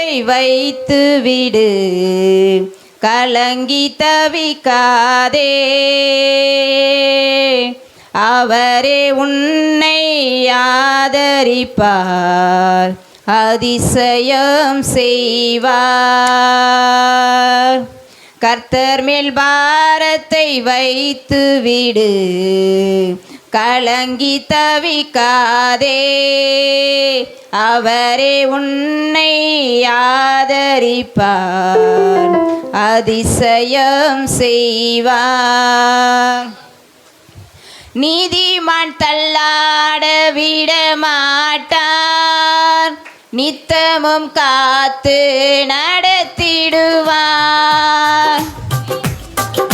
பாரத்தை வைத்து விடு, கலங்கி தவிக்காதே. அவரே உன்னை ஆதரிப்பார், அதிசயம் செய்வார். கர்த்தர் மேல் பாரத்தை வைத்து விடு, கலங்கி தவிக்காதே. அவரே உன்னை ஆதரிப்பார், அதிசயம் செய்வார். நீதிமான் தள்ளாட விட மாட்டார், நித்தமும் காத்து நடத்திடுவார்.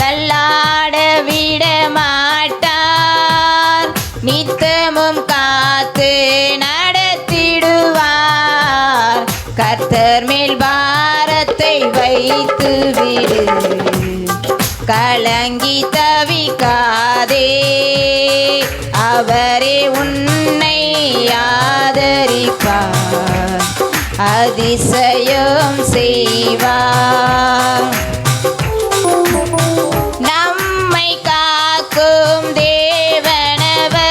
தள்ளாட விட மாட்டார், நித்தமும் காத்து நடத்திடுவார். கர்த்தர் மேல் பாரத்தை வைத்து விடு, கலங்கி தவிக்காதே. அவரே உன்னை ஆதரிப்பார், அதிசயம் செய்வார். நம்மை காக்கும் தேவனவர்,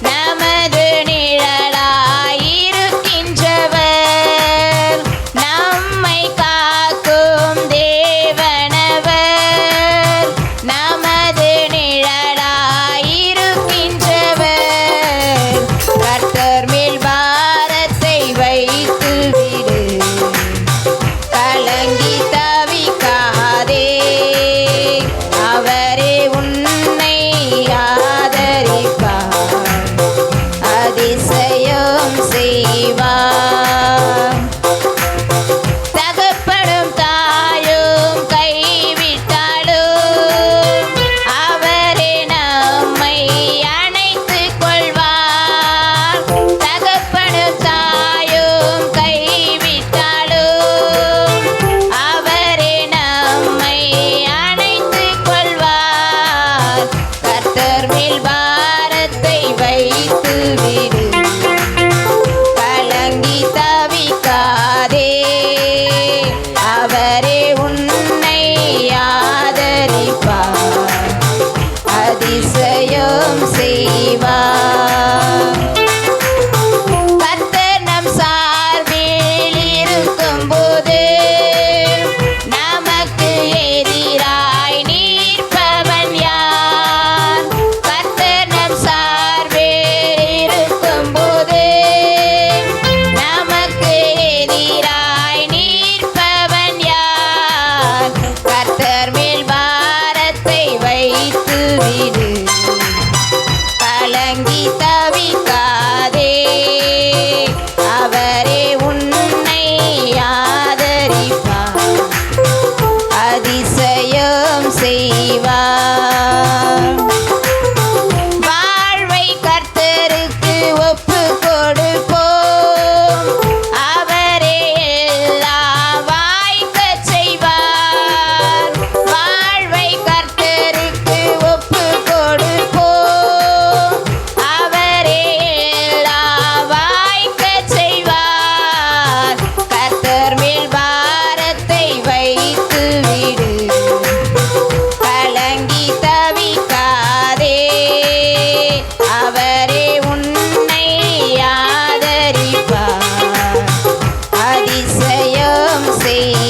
நமது நிழலாயிருக்கின்றவர். நம்மை காக்கும் தேவனவர், நமது நிழலாயிருக்கின்றவர். கர்த்தர் மேல் பாரத்தை வைத்து விடு, கலங்கி தவிக்காதே. அவரே உன்னை ஆதரிப்பார், அதிசயம் செய்வார். தகப்பனும் தாயும் கைவிட்டாலும், அவரே நம்மை அணைத்துக் கொள்வார். தகப்பனும் தாயும் கைவிட்டாலும், அவரே நம்மை அணைத்துக் கொள்வார். கர்த்தர் மேல் பாரத்தை வைத்து விடு, கலங்கி தவிக்காதே. அவரே உன்னை ஆதரிப்பார், அதிசயம் செய்வார். கர்த்தர் நம் சார்பில் இருக்கும்போது, நமக்கு எதிராய் நிற்பவன் யார்? கர்த்தர் நம் சார்பில் இருக்கும்போது, நமக்கு எதிராய் நிற்பவன் யார்? கர்த்தர் மேல் பாரத்தை வைத்து விடு, கலங்கி தவிக்காதே. அவரே உன்னை ஆதரிப்பார், அதிசயம் செய்வார். வாழ்வை கர்த்தருக்கு ஒப்பு கொடுப்போம், அவரே எல்லாம் வாய்க்கச் செய்வார். வாழ்வை கர்த்தருக்கு ஒப்பு கொடுப்போம், அவரே எல்லாம் வாய்க்கச் செய்வார். கர்த்தர் மேல் பாரத்தை வைத்து விடு, கலங்கி தவிக்காதே. அவரே உன்னை ஆதரிப்பார், அதிசயம் செய்